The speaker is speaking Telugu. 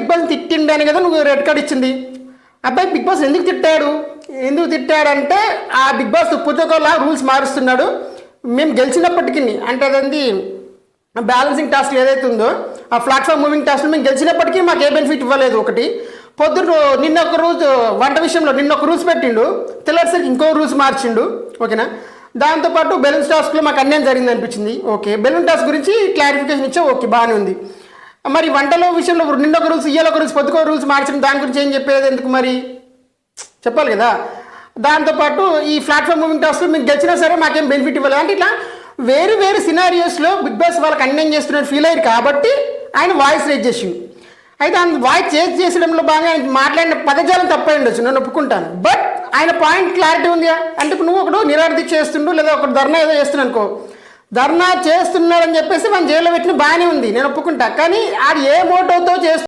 బిగ్ బాస్ తిట్టిండు అని కదా నువ్వు రెడ్ కార్డ్ ఇచ్చింది. అబ్బాయి బిగ్ బాస్ ఎందుకు తిట్టాడంటే ఆ బిగ్ బాస్ పుస్తకంలా రూల్స్ మారుస్తున్నాడు. మేము గెలిచినప్పటికీ అంటే అదండి బ్యాలెన్సింగ్ టాస్క్ ఏదైతే ఉందో ఆ ప్లాట్ఫామ్ మూవింగ్ టాస్క్ మేము గెలిచినప్పటికీ మాకు ఏ బెనిఫిట్ ఇవ్వలేదు. ఒకటి పొద్దున్న నిన్న ఒక రోజు వంట విషయంలో నిన్న ఒక రూల్స్ పెట్టిండు, తెల్లసరికి ఇంకో రూల్స్ మార్చిండు. ఓకేనా, దాంతోపాటు బెలూన్స్ టాస్క్లో మాకు అన్యాయం జరిగింది అనిపించింది. ఓకే, బెలూన్ టాస్క్ గురించి క్లారిఫికేషన్ ఇచ్చా, ఓకే బాగానే ఉంది. మరి వంటలో విషయంలో నిన్న ఒక రూల్స్ ఇయ్యాల ఒక రూల్స్ పొద్దుకో రూల్స్ మార్చడం దాని గురించి ఏం చెప్పేది ఎందుకు మరి చెప్పాలి కదా. దాంతోపాటు ఈ ప్లాట్ఫామ్ మూవింగ్ టాస్క్లో మీకు గెలిచినా సరే మాకేం బెనిఫిట్ ఇవ్వలేదు అంటే ఇట్లా వేరు వేరు సినారియోస్లో బిగ్ బాస్ వాళ్ళకి అన్యాయం చేస్తున్నట్టు ఫీల్ అయ్యారు కాబట్టి ఆయన వాయిస్ రేజ్ చేసిండు. అయితే ఆయన వాయిస్ చేసడంలో బాగా ఆయన మాట్లాడిన పదజాలం తప్పై ఉండొచ్చు, నేను ఒప్పుకుంటాను. బట్ ఆయన పాయింట్ క్లారిటీ ఉంది అంటే ఇప్పుడు నువ్వు ఒకడు నిరాదీక్ష చేస్తుండు లేదా ఒక ధర్నా ఏదో చేస్తున్నావు అనుకో, ధర్నా చేస్తున్నాడని చెప్పేసి మనం జైల్లో పెట్టిన బాగానే ఉంది, నేను ఒప్పుకుంటా. కానీ అది ఏ మోటోతో చేస్తు